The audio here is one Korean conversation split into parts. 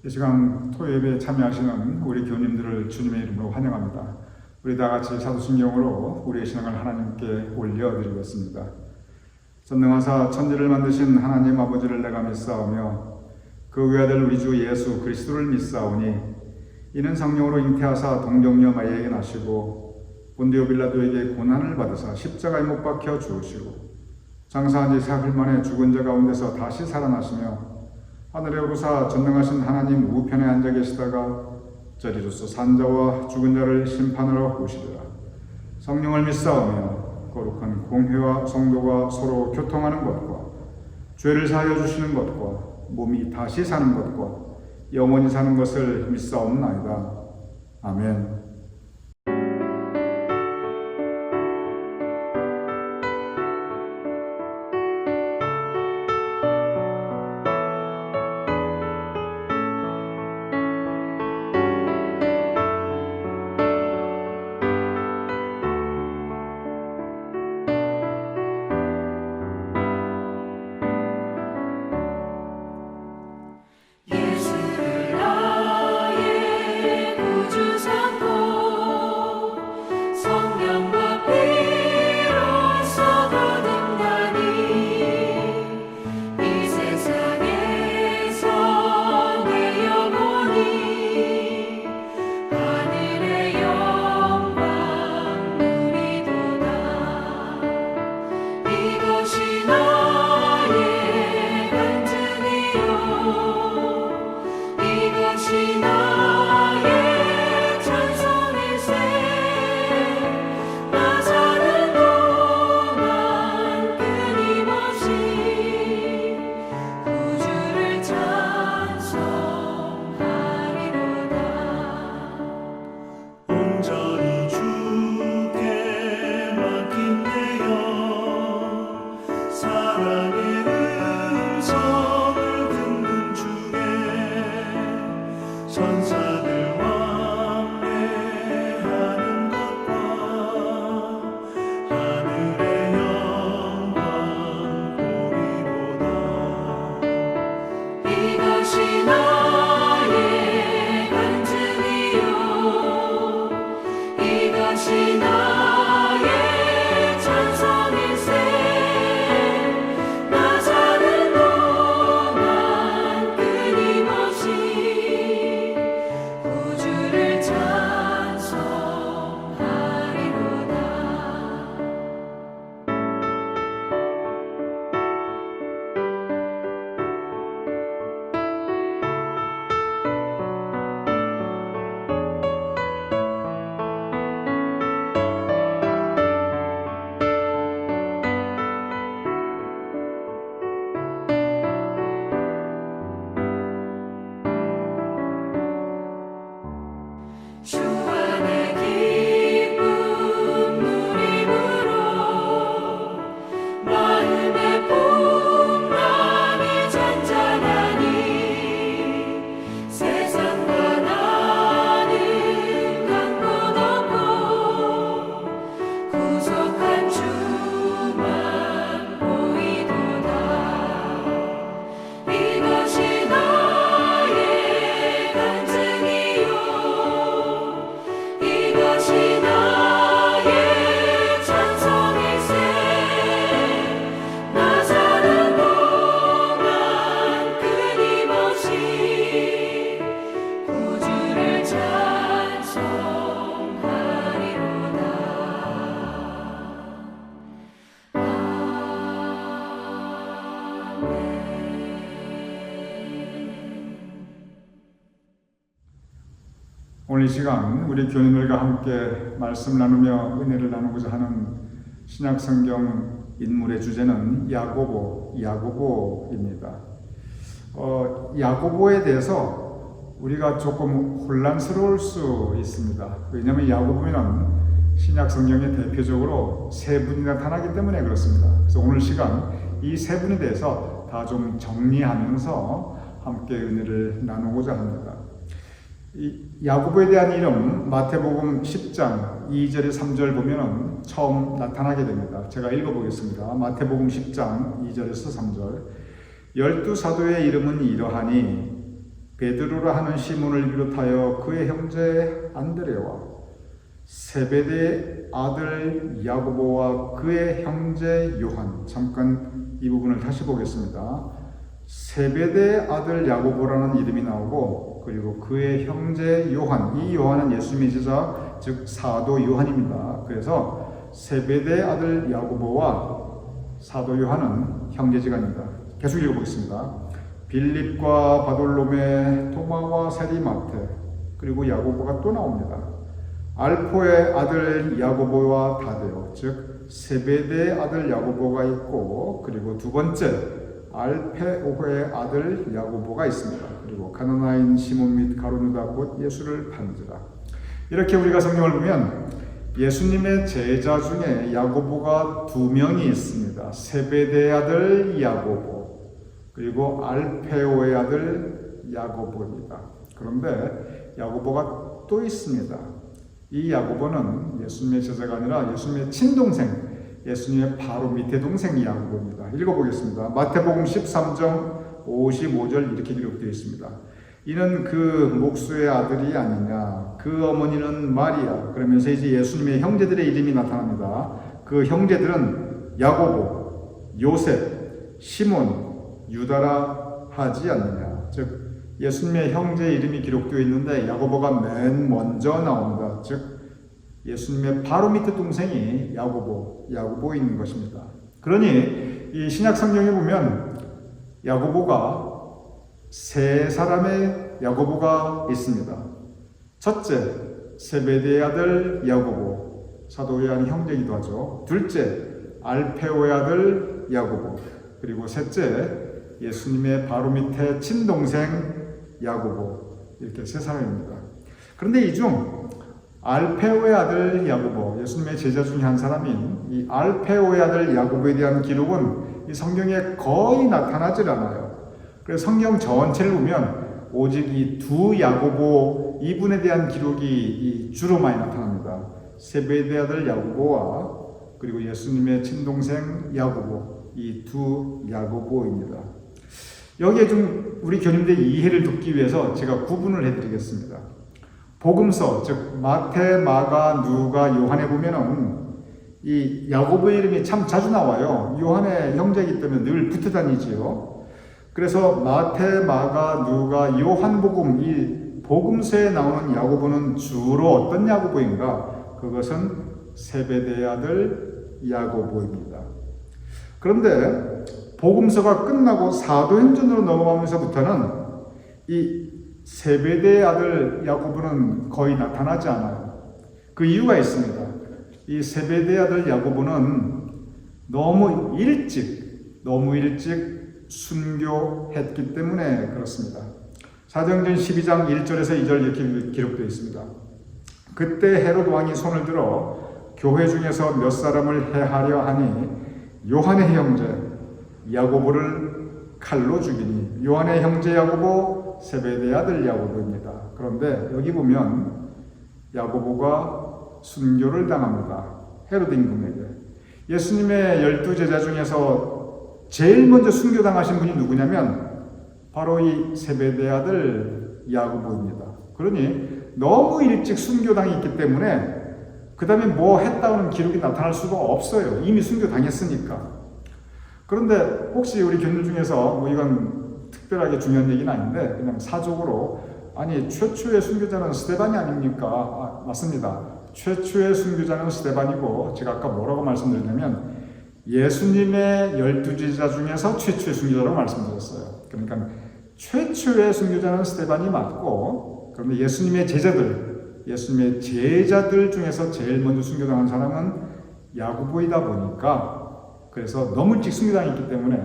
이 시간 토요예배에 참여하시는 우리 교우님들을 주님의 이름으로 환영합니다. 우리 다 같이 사도신경으로 우리의 신앙을 하나님께 올려드리겠습니다. 전능하사 천지를 만드신 하나님 아버지를 내가 믿사오며 그 외아들 우리 주 예수 그리스도를 믿사오니 이는 성령으로 잉태하사 동정녀 마리아에게 나시고 본디오 빌라도에게 고난을 받으사 십자가에 못 박혀 죽으시고 장사한 지 사흘 만에 죽은 자 가운데서 다시 살아나시며 하늘에 오르사 전능하신 하나님 우편에 앉아 계시다가 저리로서 산자와 죽은 자를 심판하러 오시리라. 성령을 믿사오며 거룩한 공회와 성도가 서로 교통하는 것과 죄를 사하여 주시는 것과 몸이 다시 사는 것과 영원히 사는 것을 믿사옵나이다. 아멘. 오늘 이 시간 우리 교인들과 함께 말씀 나누며 은혜를 나누고자 하는 신약 성경 인물의 주제는 야고보입니다. 야고보에 대해서 우리가 조금 혼란스러울 수 있습니다. 왜냐하면 야고보는 신약 성경에 대표적으로 세 분이 나타나기 때문에 그렇습니다. 그래서 오늘 시간 이 세 분에 대해서 다 좀 정리하면서 함께 은혜를 나누고자 합니다. 이 야고보에 대한 이름 마태복음 10장 2절에 3절 보면 처음 나타나게 됩니다. 제가 읽어보겠습니다. 마태복음 10장 2절에서 3절. 12사도의 이름은 이러하니 베드로라 하는 시몬을 비롯하여 그의 형제 안드레와 세베대의 아들 야고보와 그의 형제 요한. 잠깐 이 부분을 다시 보겠습니다. 세베대의 아들 야고보라는 이름이 나오고 그리고 그의 형제 요한, 이 요한은 예수님의 제자, 즉 사도 요한입니다. 그래서 세베대의 아들 야고보와 사도 요한은 형제지간입니다. 계속 읽어보겠습니다. 빌립과 바돌로메, 토마와 세리마테, 그리고 야고보가 또 나옵니다. 알포의 아들 야고보와 다데오, 즉 세베대의 아들 야고보가 있고, 그리고 두 번째 알페오의 아들 야고보가 있습니다. 그리고 가나나인 시몬 및 가룟 유다 곧 예수를 판지라. 이렇게 우리가 성경을 보면 예수님의 제자 중에 야고보가 두 명이 있습니다. 세베대의 아들 야고보 그리고 알페오의 아들 야고보입니다. 그런데 야고보가 또 있습니다. 이 야고보는 예수님의 제자가 아니라 예수님의 친동생, 예수님의 바로 밑에 동생 야고보입니다. 읽어보겠습니다. 마태복음 13장 55절 이렇게 기록되어 있습니다. 이는 그 목수의 아들이 아니냐, 그 어머니는 마리아. 그러면서 이제 예수님의 형제들의 이름이 나타납니다. 그 형제들은 야고보, 요셉, 시몬, 유다라 하지 않느냐. 즉 예수님의 형제 이름이 기록되어 있는데 야고보가 맨 먼저 나옵니다. 즉 예수님의 바로 밑에 동생이 야고보인 것입니다. 그러니 이 신약 성경에 보면 야고보가 세 사람의 야고보가 있습니다. 첫째, 세베대의 아들 야고보, 사도 요한의 형제이기도 하죠. 둘째, 알페오의 아들 야고보, 그리고 셋째, 예수님의 바로 밑에 친동생 야고보, 이렇게 세 사람입니다. 그런데 이 중 알페오의 아들 야고보, 예수님의 제자 중에 한 사람인 이 알페오의 아들 야고보에 대한 기록은 이 성경에 거의 나타나질 않아요. 그래서 성경 전체를 보면 오직 이 두 야고보 이분에 대한 기록이 주로 많이 나타납니다. 세베대의 아들 야고보와 그리고 예수님의 친동생 야고보, 이 두 야고보입니다. 여기에 좀 우리 교님들의 이해를 돕기 위해서 제가 구분을 해드리겠습니다. 복음서, 즉 마태, 마가, 누가, 요한에 보면은 이 야고보의 이름이 참 자주 나와요. 요한의 형제이기 때문에 늘 붙어 다니지요. 그래서 마태, 마가, 누가, 요한복음, 이 복음서에 나오는 야고보는 주로 어떤 야고보인가? 그것은 세베대의 아들 야고보입니다. 그런데 복음서가 끝나고 사도행전으로 넘어가면서부터는 이 세베대의 아들 야고보는 거의 나타나지 않아요. 그 이유가 있습니다. 이 세베대의 아들 야고보는 너무 일찍 순교했기 때문에 그렇습니다. 사도행전 12장 1절에서 2절 이렇게 기록되어 있습니다. 그때 헤롯 왕이 손을 들어 교회 중에서 몇 사람을 해하려 하니 요한의 형제 야고보를 칼로 죽이니. 요한의 형제 야고보, 세베대의 아들 야고보입니다. 그런데 여기 보면 야고보가 순교를 당합니다. 헤롯 임금에게. 예수님의 12제자 중에서 제일 먼저 순교당하신 분이 누구냐면 바로 이 세베대의 아들 야고보입니다. 그러니 너무 일찍 순교당했기 때문에 그 다음에 뭐 했다는 기록이 나타날 수가 없어요. 이미 순교당했으니까. 그런데 혹시 우리 교인들 중에서 뭐 이건 특별하게 중요한 얘기는 아닌데 그냥 사적으로 아니 최초의 순교자는 스데반이 아닙니까? 맞습니다. 최초의 순교자는 스데반이고 제가 아까 뭐라고 말씀드렸냐면 예수님의 12제자 중에서 최초의 순교자라고 말씀드렸어요. 그러니까 최초의 순교자는 스데반이 맞고 그런데 예수님의 제자들 예수님의 제자들 중에서 제일 먼저 순교당한 사람은 야고보이다 보니까, 그래서 너무 일찍 순교당했기 때문에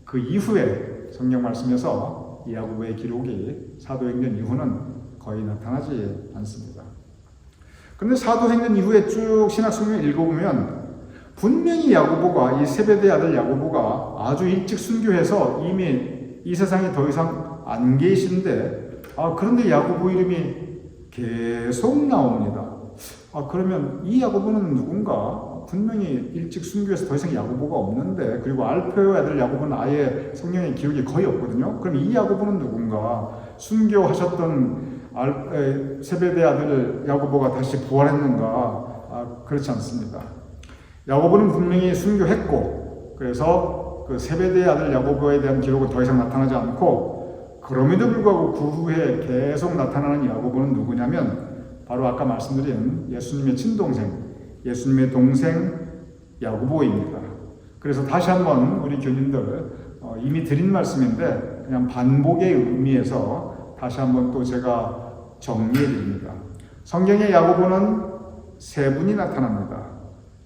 그 이후에 성경 말씀에서 야고보의 기록이 사도행전 이후는 거의 나타나지 않습니다. 그런데 사도행전 이후에 쭉 신약 성경을 읽어보면 분명히 야고보가, 이 세베대의 아들 야고보가 아주 일찍 순교해서 이미 이 세상에 더 이상 안 계신데, 그런데 야고보 이름이 계속 나옵니다. 그러면 이 야고보는 누군가? 분명히 일찍 순교해서 더 이상 야고보가 없는데, 그리고 알페오의 아들 야고보는 아예 성경에 기록이 거의 없거든요. 그럼 이 야고보는 누군가? 순교하셨던 세베대의 아들 야고보가 다시 부활했는가? 그렇지 않습니다. 야고보는 분명히 순교했고, 그래서 그 세베대의 아들 야고보에 대한 기록은 더 이상 나타나지 않고, 그럼에도 불구하고 그 후에 계속 나타나는 야고보는 누구냐면 바로 아까 말씀드린 예수님의 친동생, 예수님의 동생 야고보입니다. 그래서 다시 한번 우리 교님들 이미 드린 말씀인데 그냥 반복의 의미에서 다시 한번 또 제가 정리해 드립니다. 성경의 야고보는 세 분이 나타납니다.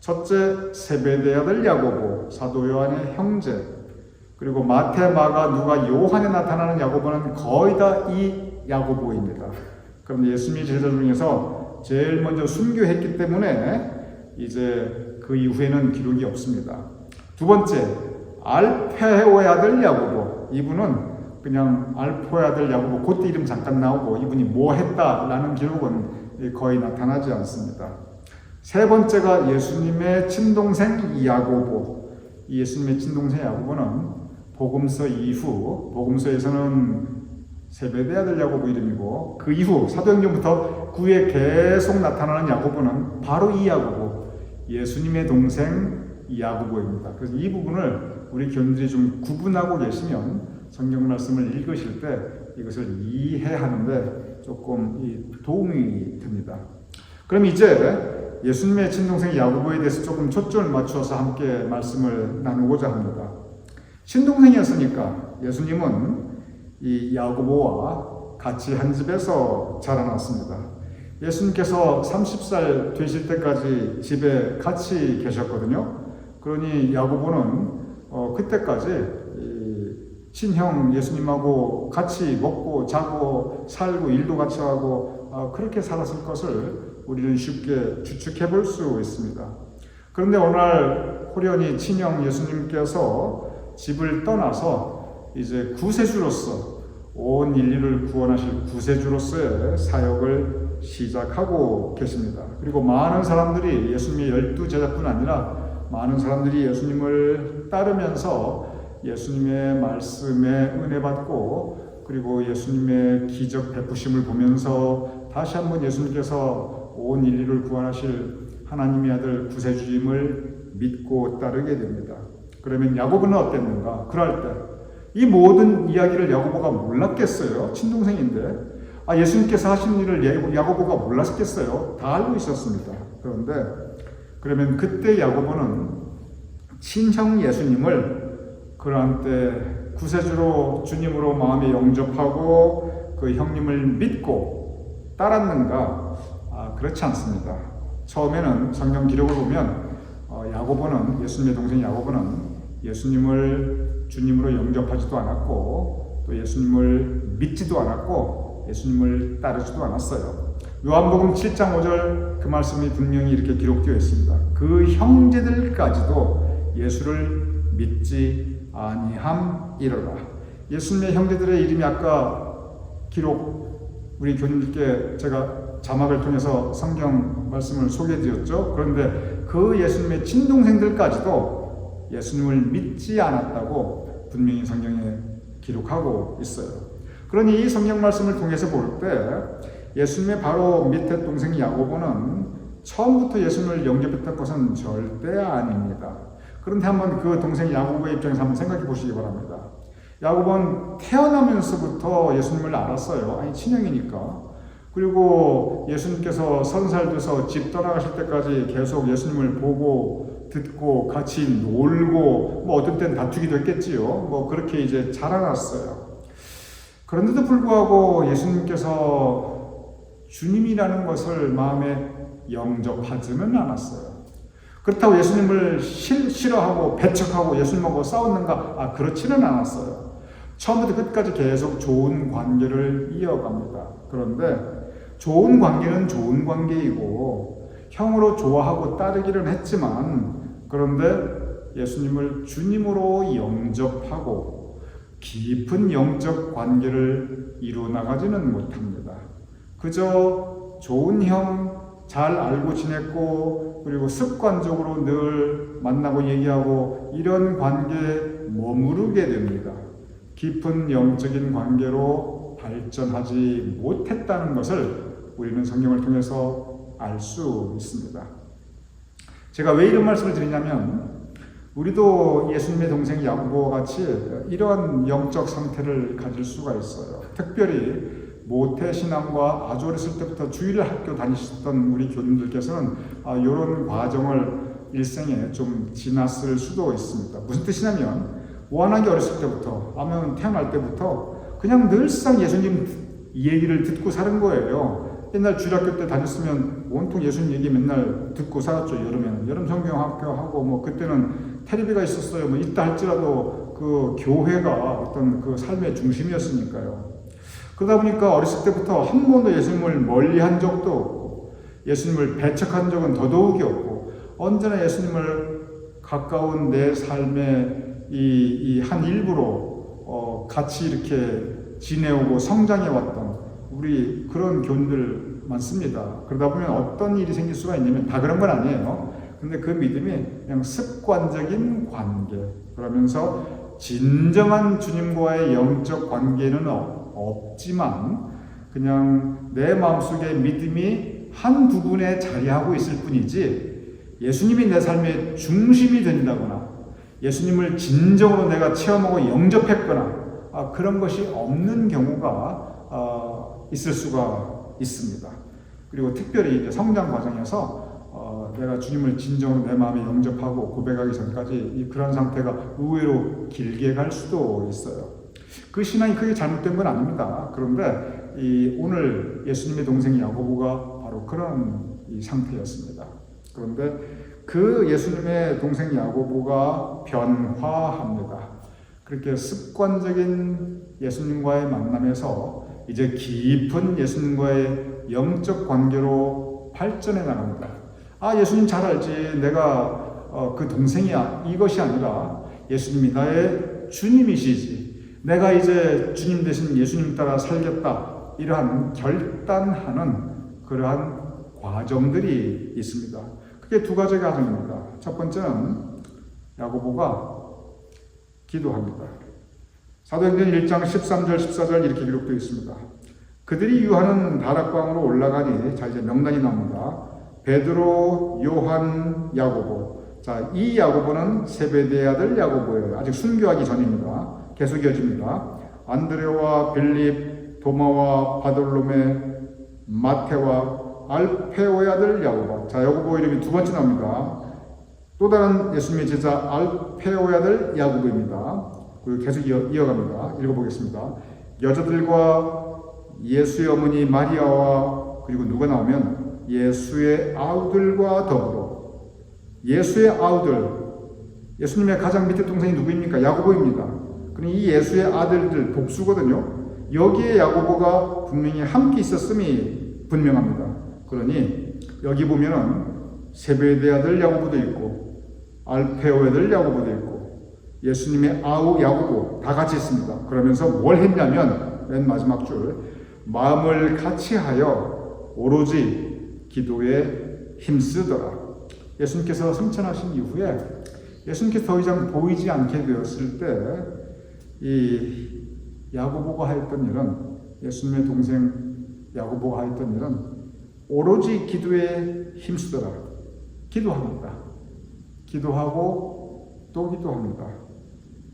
첫째, 세베대의 아들 야고보, 사도 요한의 형제. 그리고 마태, 마가, 누가, 요한에 나타나는 야고보는 거의 다 이 야고보입니다. 그런데 예수님의 제자 중에서 제일 먼저 순교했기 때문에 이제 그 이후에는 기록이 없습니다. 두 번째, 알페오의 아들 야고보. 이분은 그냥 알페오의 아들 야고보, 그때 이름 잠깐 나오고 이분이 뭐 했다라는 기록은 거의 나타나지 않습니다. 세 번째가 예수님의 친동생 야고보. 이 예수님의 친동생 야고보는 복음서 이후, 복음서에서는 세베대의 아들 야고보 이름이고, 그 이후 사도행전부터 그 후에 계속 나타나는 야고보는 바로 이 야고보, 예수님의 동생 야고보입니다. 그래서 이 부분을 우리 교인들이 좀 구분하고 계시면 성경 말씀을 읽으실 때 이것을 이해하는데 조금 도움이 됩니다. 그럼 이제 예수님의 친동생 야고보에 대해서 조금 초점을 맞추어서 함께 말씀을 나누고자 합니다. 친동생이었으니까 예수님은 이 야고보와 같이 한 집에서 자라났습니다. 예수님께서 30살 되실 때까지 집에 같이 계셨거든요. 그러니 야고보는 그때까지 친형 예수님하고 같이 먹고 자고 살고 일도 같이 하고 그렇게 살았을 것을 우리는 쉽게 추측해 볼 수 있습니다. 그런데 어느 날 호련히 친형 예수님께서 집을 떠나서 이제 구세주로서, 온 인류를 구원하실 구세주로서의 사역을 시작하고 계십니다. 그리고 많은 사람들이, 예수님의 12제자뿐 아니라 많은 사람들이 예수님을 따르면서 예수님의 말씀에 은혜 받고, 그리고 예수님의 기적 베푸심을 보면서 다시 한번 예수님께서 온 인류를 구원하실 하나님의 아들 구세주임을 믿고 따르게 됩니다. 그러면 야고보는 어땠는가? 그럴 때 이 모든 이야기를 야고보가 몰랐겠어요? 친동생인데. 예수님께서 하신 일을 야고보가 몰랐겠어요? 다 알고 있었습니다. 그런데 그러면 그때 야고보는 친형 예수님을 그러한 때 구세주로 주님으로 마음에 영접하고 그 형님을 믿고 따랐는가? 그렇지 않습니다. 처음에는 성경 기록을 보면 야고보는, 예수님의 동생 야고보는 예수님을 주님으로 영접하지도 않았고 또 예수님을 믿지도 않았고 예수님을 따르지도 않았어요. 요한복음 7장 5절 그 말씀이 분명히 이렇게 기록되어 있습니다. 그 형제들까지도 예수를 믿지 아니함이로라. 예수님의 형제들의 이름이 아까 기록, 우리 교님들께 제가 자막을 통해서 성경 말씀을 소개해드렸죠. 그런데 그 예수님의 친동생들까지도 예수님을 믿지 않았다고 분명히 성경에 기록하고 있어요. 그러니 이 성경 말씀을 통해서 볼 때 예수님의 바로 밑에 동생 야고보는 처음부터 예수님을 영접했던 것은 절대 아닙니다. 그런데 한번 그 동생 야고보의 입장에서 한번 생각해 보시기 바랍니다. 야고보는 태어나면서부터 예수님을 알았어요. 친형이니까. 그리고 예수님께서 30살 돼서 집 떠나가실 때까지 계속 예수님을 보고 듣고 같이 놀고 어떤 때는 다투기도 했겠지요. 그렇게 이제 자라났어요. 그런데도 불구하고 예수님께서 주님이라는 것을 마음에 영접하지는 않았어요. 그렇다고 예수님을 싫어하고 배척하고 예수님하고 싸웠는가? 그렇지는 않았어요. 처음부터 끝까지 계속 좋은 관계를 이어갑니다. 그런데 좋은 관계는 좋은 관계이고 형으로 좋아하고 따르기는 했지만, 그런데 예수님을 주님으로 영접하고 깊은 영적 관계를 이루어나가지는 못합니다. 그저 좋은 형, 잘 알고 지냈고, 그리고 습관적으로 늘 만나고 얘기하고 이런 관계에 머무르게 됩니다. 깊은 영적인 관계로 발전하지 못했다는 것을 우리는 성경을 통해서 알 수 있습니다. 제가 왜 이런 말씀을 드리냐면, 우리도 예수님의 동생 야고보와 같이 이러한 영적 상태를 가질 수가 있어요. 특별히 모태신앙과 아주 어렸을 때부터 주일 학교 다니셨던 우리 교님들께서는 이런 과정을 일생에 좀 지났을 수도 있습니다. 무슨 뜻이냐면, 워낙에 어렸을 때부터, 아니면 태어날 때부터 그냥 늘상 예수님 얘기를 듣고 사는 거예요. 옛날 주일학교 때 다녔으면 온통 예수님 얘기 맨날 듣고 살았죠. 여름에는 여름 성경학교 하고, 뭐 그때는 텔레비가 있었어요. 뭐 있다 할지라도 그 교회가 어떤 그 삶의 중심이었으니까요. 그러다 보니까 어렸을 때부터 한 번도 예수님을 멀리한 적도 없고, 예수님을 배척한 적은 더더욱이 없고, 언제나 예수님을 가까운 내 삶의 이 한 일부로 같이 이렇게 지내오고 성장해 왔던 우리 그런 교인들 많습니다. 그러다 보면 어떤 일이 생길 수가 있냐면, 다 그런 건 아니에요. 근데 그 믿음이 그냥 습관적인 관계, 그러면서 진정한 주님과의 영적 관계는 없지만 그냥 내 마음속에 믿음이 한 부분에 자리하고 있을 뿐이지, 예수님이 내 삶의 중심이 된다거나 예수님을 진정으로 내가 체험하고 영접했거나 그런 것이 없는 경우가 있을 수가 있습니다. 그리고 특별히 이제 성장 과정에서 내가 주님을 진정으로 내 마음에 영접하고 고백하기 전까지 그런 상태가 의외로 길게 갈 수도 있어요. 그 신앙이 크게 잘못된 건 아닙니다. 그런데 오늘 예수님의 동생 야고보가 바로 그런 상태였습니다. 그런데 그 예수님의 동생 야고보가 변화합니다. 그렇게 습관적인 예수님과의 만남에서 이제 깊은 예수님과의 영적 관계로 발전해 나갑니다. 예수님 잘 알지. 내가 그 동생이야. 이것이 아니라 예수님이 나의 주님이시지. 내가 이제 주님 대신 예수님 따라 살겠다. 이러한 결단하는 그러한 과정들이 있습니다. 그게 두 가지 과정입니다. 첫 번째는 야고보가 기도합니다. 사도행전 1장 13절 14절 이렇게 기록되어 있습니다. 그들이 유하는 다락방으로 올라가니, 자 이제 명단이 나옵니다. 베드로, 요한, 야고보. 자, 이 야고보는 세베대의 아들 야고보예요. 아직 순교하기 전입니다. 계속 이어집니다. 안드레와 빌립, 도마와 바돌로메, 마테와 알페오의 아들 야고보. 자, 야고보 이름이 두 번째 나옵니다. 또 다른 예수님의 제자 알페오의 아들 야고보입니다. 그리고 계속 이어갑니다. 읽어보겠습니다. 여자들과 예수의 어머니 마리아와, 그리고 누가 나오면 예수의 아우들과 더불어, 예수의 아우들, 예수님의 가장 밑에 동생이 누구입니까? 야고보입니다. 그럼 이 예수의 아들들 복수거든요. 여기에 야고보가 분명히 함께 있었음이 분명합니다. 그러니 여기 보면은 세베대의 아들 야고보도 있고, 알페오의 아들 야고보도 있고, 예수님의 아우 야고보 다 같이 있습니다. 그러면서 뭘 했냐면, 맨 마지막 줄, 마음을 같이하여 오로지 기도에 힘쓰더라. 예수님께서 승천하신 이후에 예수님께서 더 이상 보이지 않게 되었을 때 이 야고보가 하였던 일은, 예수님의 동생 야고보가 하였던 일은 오로지 기도에 힘쓰더라. 기도합니다. 기도하고 또 기도합니다.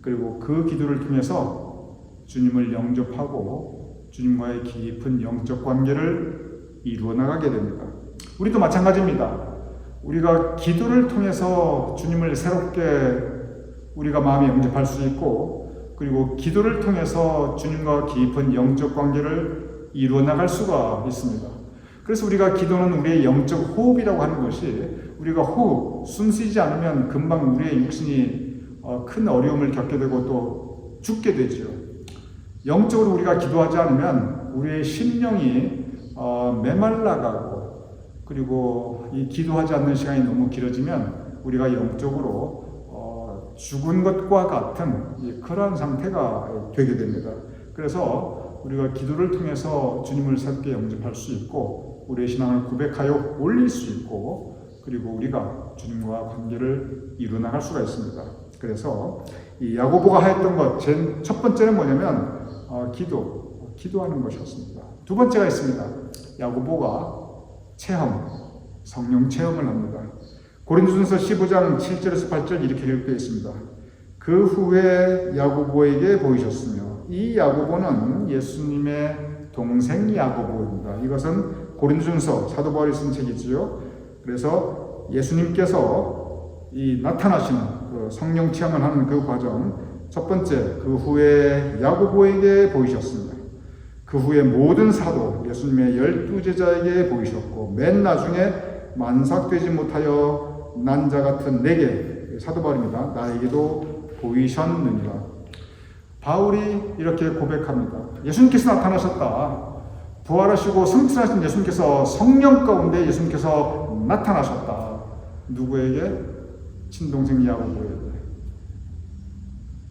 그리고 그 기도를 통해서 주님을 영접하고 주님과의 깊은 영적 관계를 이루어 나가게 됩니다. 우리도 마찬가지입니다. 우리가 기도를 통해서 주님을 새롭게 우리가 마음에 영접할 수 있고, 그리고 기도를 통해서 주님과 깊은 영적 관계를 이루어 나갈 수가 있습니다. 그래서 우리가 기도는 우리의 영적 호흡이라고 하는 것이 우리가 숨 쉬지 않으면 금방 우리의 육신이 큰 어려움을 겪게 되고 또 죽게 되죠. 영적으로 우리가 기도하지 않으면 우리의 심령이 메말라가고 그리고 이 기도하지 않는 시간이 너무 길어지면 우리가 영적으로 죽은 것과 같은 그러한 상태가 되게 됩니다. 그래서 우리가 기도를 통해서 주님을 새롭게 영접할 수 있고 우리의 신앙을 고백하여 올릴 수 있고 그리고 우리가 주님과 관계를 이루어나갈 수가 있습니다. 그래서 이 야고보가 하였던 것, 첫 번째는 뭐냐면 기도하는 것이었습니다. 두 번째가 있습니다. 야고보가 성령 체험을 합니다. 고린도전서 15장 7절에서 8절 이렇게 기록되어 있습니다. 그 후에 야고보에게 보이셨으며 이 야고보는 예수님의 동생 야고보입니다. 이것은 고린도전서 사도 바울이 쓴 책이지요. 그래서 예수님께서 이 나타나시는 그 성령 체험을 하는 그 과정, 첫 번째 그 후에 야고보에게 보이셨습니다. 그 후에 모든 사도 예수님의 12제자에게 보이셨고 맨 나중에 만삭되지 못하여 난 자 같은 내게, 사도 바울입니다. 나에게도 보이셨느니라. 바울이 이렇게 고백합니다. 예수님께서 나타나셨다. 부활하시고 승천하신 예수님께서 성령 가운데 예수님께서 나타나셨다. 누구에게? 친동생 야고보에게.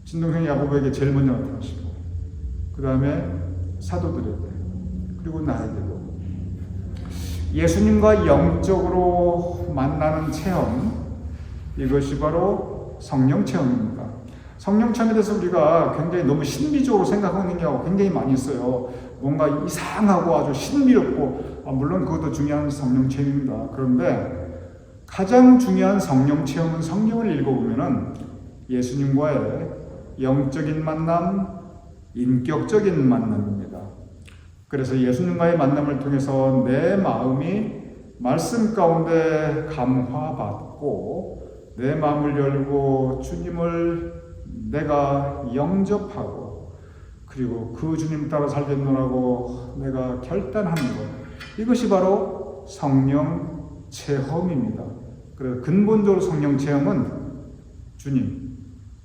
친동생 야고보에게 제일 먼저 나타나시고 그 다음에 사도들에게 그리고 나에게도 예수님과 영적으로 만나는 체험, 이것이 바로 성령 체험입니다. 성령 체험에 대해서 우리가 굉장히 너무 신비적으로 생각하는 경우가 굉장히 많이 있어요. 뭔가 이상하고 아주 신비롭고 물론 그것도 중요한 성령 체험입니다. 그런데 가장 중요한 성령 체험은 성경을 읽어보면은 예수님과의 영적인 만남, 인격적인 만남입니다. 그래서 예수님과의 만남을 통해서 내 마음이 말씀 가운데 감화받고 내 마음을 열고 주님을 내가 영접하고 그리고 그 주님 따라 살겠노라고 내가 결단하는 것, 이것이 바로 성령 체험입니다. 그래서 근본적으로 성령 체험은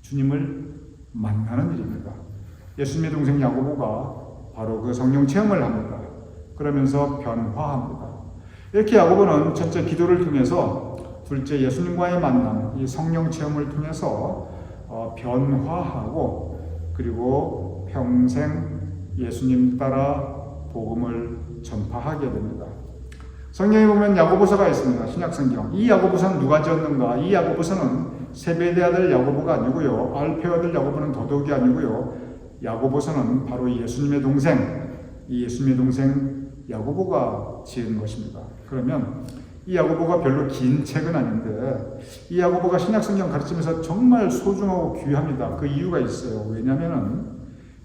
주님을 만나는 일입니다. 예수님의 동생 야고보가 바로 그 성령 체험을 합니다. 그러면서 변화합니다. 이렇게 야고보는 첫째 기도를 통해서, 둘째 예수님과의 만남, 이 성령 체험을 통해서 변화하고 그리고 평생 예수님 따라 복음을 전파하게 됩니다. 성경에 보면 야고보서가 있습니다. 신약성경. 이 야고보서는 누가 지었는가? 이 야고보서는 세베대 아들 야고보가 아니고요. 알페오 아들 야고보는 더더욱이 아니고요. 야고보서는 바로 예수님의 동생, 이 예수님의 동생 야고보가 지은 것입니다. 그러면 이 야고보가 별로 긴 책은 아닌데 이 야고보가 신약성경 가르치면서 정말 소중하고 귀합니다. 그 이유가 있어요. 왜냐하면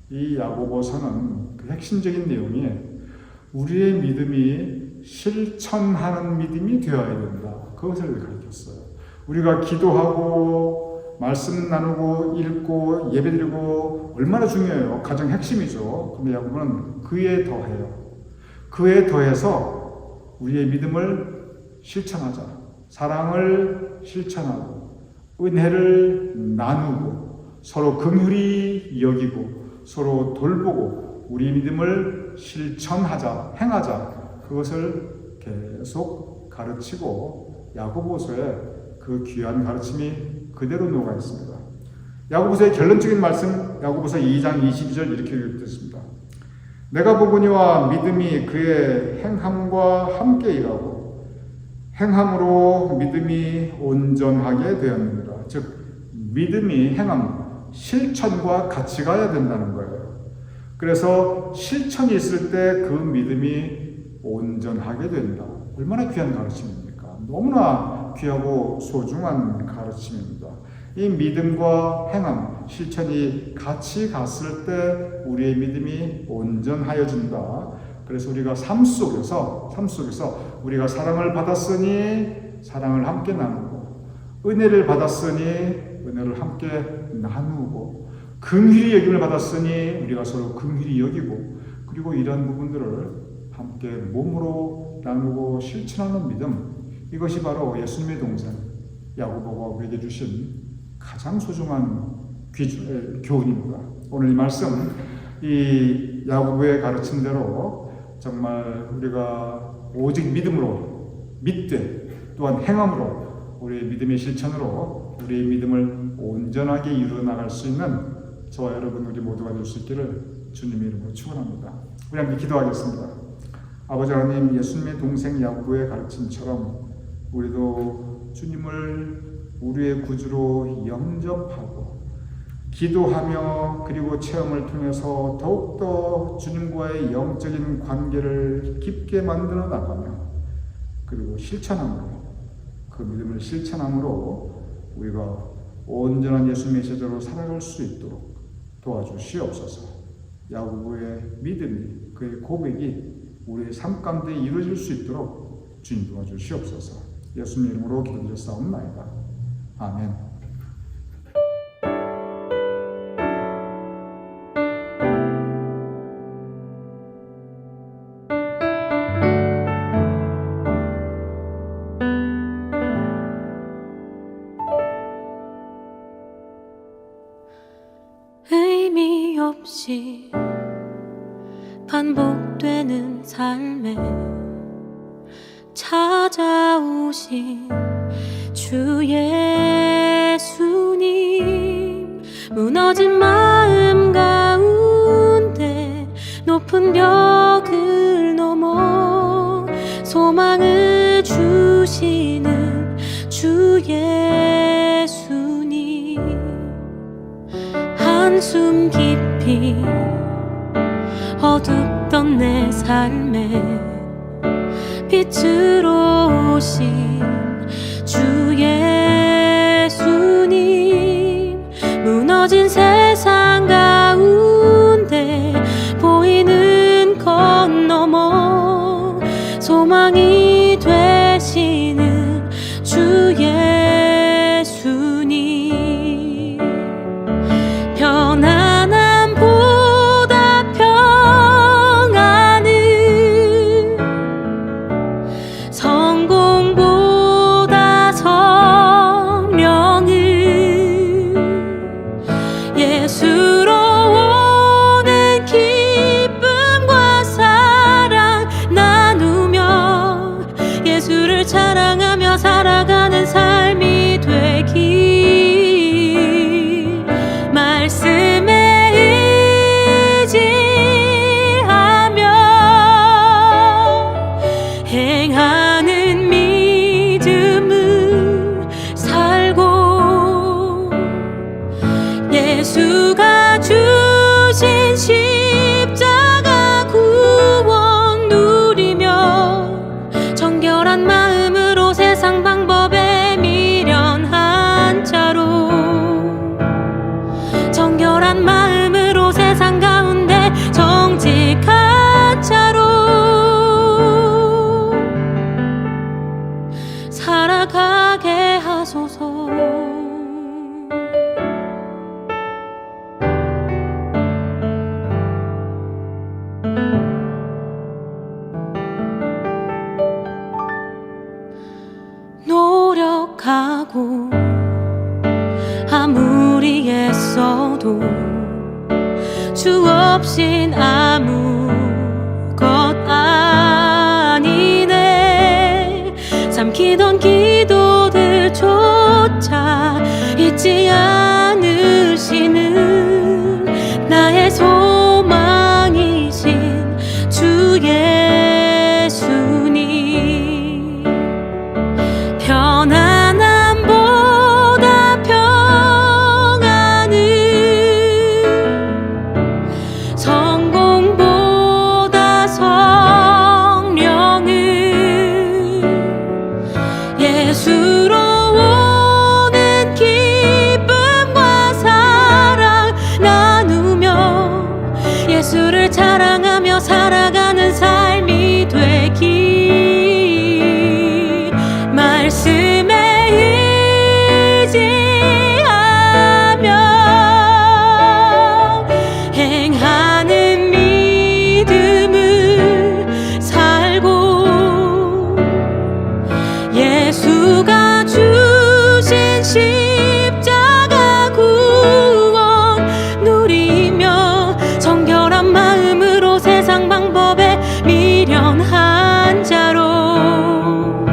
이 야고보서는 그 핵심적인 내용이 우리의 믿음이 실천하는 믿음이 되어야 된다. 그것을 가르쳤어요. 우리가 기도하고 말씀 나누고 읽고 예배드리고 얼마나 중요해요. 가장 핵심이죠. 근데 야고보는 그에 더해요. 그에 더해서 우리의 믿음을 실천하자. 사랑을 실천하고 은혜를 나누고 서로 긍휼히 여기고 서로 돌보고 우리 믿음을 실천하자, 행하자. 그것을 계속 가르치고 야고보서에 그 귀한 가르침이 그대로 녹아 있습니다. 야고보서의 결론적인 말씀, 야고보서 2장 22절 이렇게 기록됐습니다. 내가 보거니와 믿음이 그의 행함과 함께 일하고 행함으로 믿음이 온전하게 되었느니라. 즉 믿음이 행함, 실천과 같이 가야 된다는 거예요. 그래서 실천이 있을 때 그 믿음이 온전하게 된다. 얼마나 귀한 가르침입니까? 너무나 귀하고 소중한 가르침입니다. 이 믿음과 행함, 실천이 같이 갔을 때 우리의 믿음이 온전하여진다. 그래서 우리가 삶 속에서 우리가 사랑을 받았으니 사랑을 함께 나누고 은혜를 받았으니 은혜를 함께 나누고 긍휼히 여김을 받았으니 우리가 서로 긍휼히 여기고 그리고 이런 부분들을 함께 몸으로 나누고 실천하는 믿음, 이것이 바로 예수님의 동생 야고보가 우리에게 주신 가장 소중한 교훈입니다. 오늘 이 말씀, 이 야고보의 가르침대로 정말 우리가 오직 믿음으로 믿되 또한 행함으로 우리의 믿음의 실천으로 우리의 믿음을 온전하게 이루어 나갈 수 있는 저와 여러분 우리 모두가 될 수 있기를 주님의 이름으로 축원합니다. 우리 함께 기도하겠습니다. 아버지 하나님, 예수님의 동생 야고보의 가르침처럼 우리도 주님을 우리의 구주로 영접하고 기도하며 그리고 체험을 통해서 더욱더 주님과의 영적인 관계를 깊게 만들어 나가며 그리고 실천함으로 그 믿음을 실천함으로 우리가 온전한 예수님의 제자로 살아갈 수 있도록 도와주시옵소서. 야고보의 믿음이, 그의 고백이 우리의 삶 가운데 이루어질 수 있도록 주님 도와주시옵소서. 예수님 이름으로 기도드렸사옵나이다. 아멘. 의미 없이 반복되는 삶에 찾아오신 주 예수님, 무너진 마음 가운데 높은 벽을 넘어 소망을 주시는 주 예수님, 한숨 깊이 어둡던 내 삶에 빛으로 오신 주 예수님, 무너진 세상 가운데 보이는 것 넘어 소망이 되시는 주 예수님, 편안함보다 평안을, 성공보다 성령을, 예수로 오는 기쁨과 사랑 나누며 예수를 자랑하며 살아가는 삶이 되길, 말씀에 의지하며 행하는 믿음을 살고 예수가 주신 십자가 구원 누리며 정결한 마음으로 세상 방법에 미련한 자로, 정결한 마음으로 세상 가운데 정직한 자로 살아가게 하소서. 노력하고 아무리 애써도 주 없인 아무것 아니네. 삼키던 기도들조차 잊지 않으시는 나의 소망이신 주 예수님, 편안함보다 평안을, 성공보다 성령을, 예수로 오는 기쁨과 사랑 나누며 예수를 자랑하며 살아가는 삶이 되길, 말씀에 의지하며 행하는 믿음을 법에 미련한 자로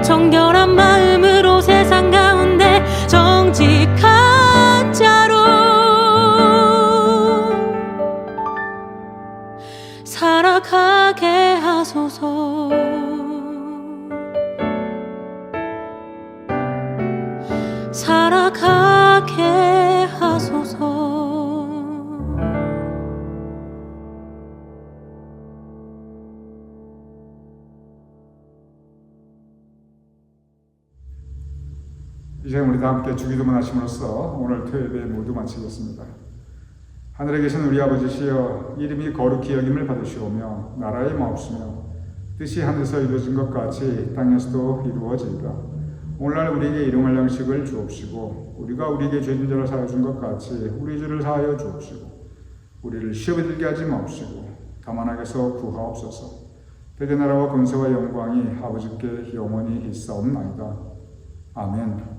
정결한 마음으로 세상 가운데 정직한 자로 살아가게 하소서. 살아가게 하소서. 이제 우리 다 함께 주기도문 하심으로써 오늘 토요일에 모두 마치겠습니다. 하늘에 계신 우리 아버지시여, 이름이 거룩히 여김을 받으시오며 나라의 마옵시며 뜻이 하늘에서 이루어진 것 같이 땅에서도 이루어지리라. 오늘날 우리에게 일용할 양식을 주옵시고 우리가 우리에게 죄진 자를 사하여 준 것 같이 우리 죄를 사하여 주옵시고 우리를 시험에 들게 하지 마옵시고 다만 악에서 구하옵소서. 대대 나라와 권세와 영광이 아버지께 영원히 있사옵나이다. 아멘.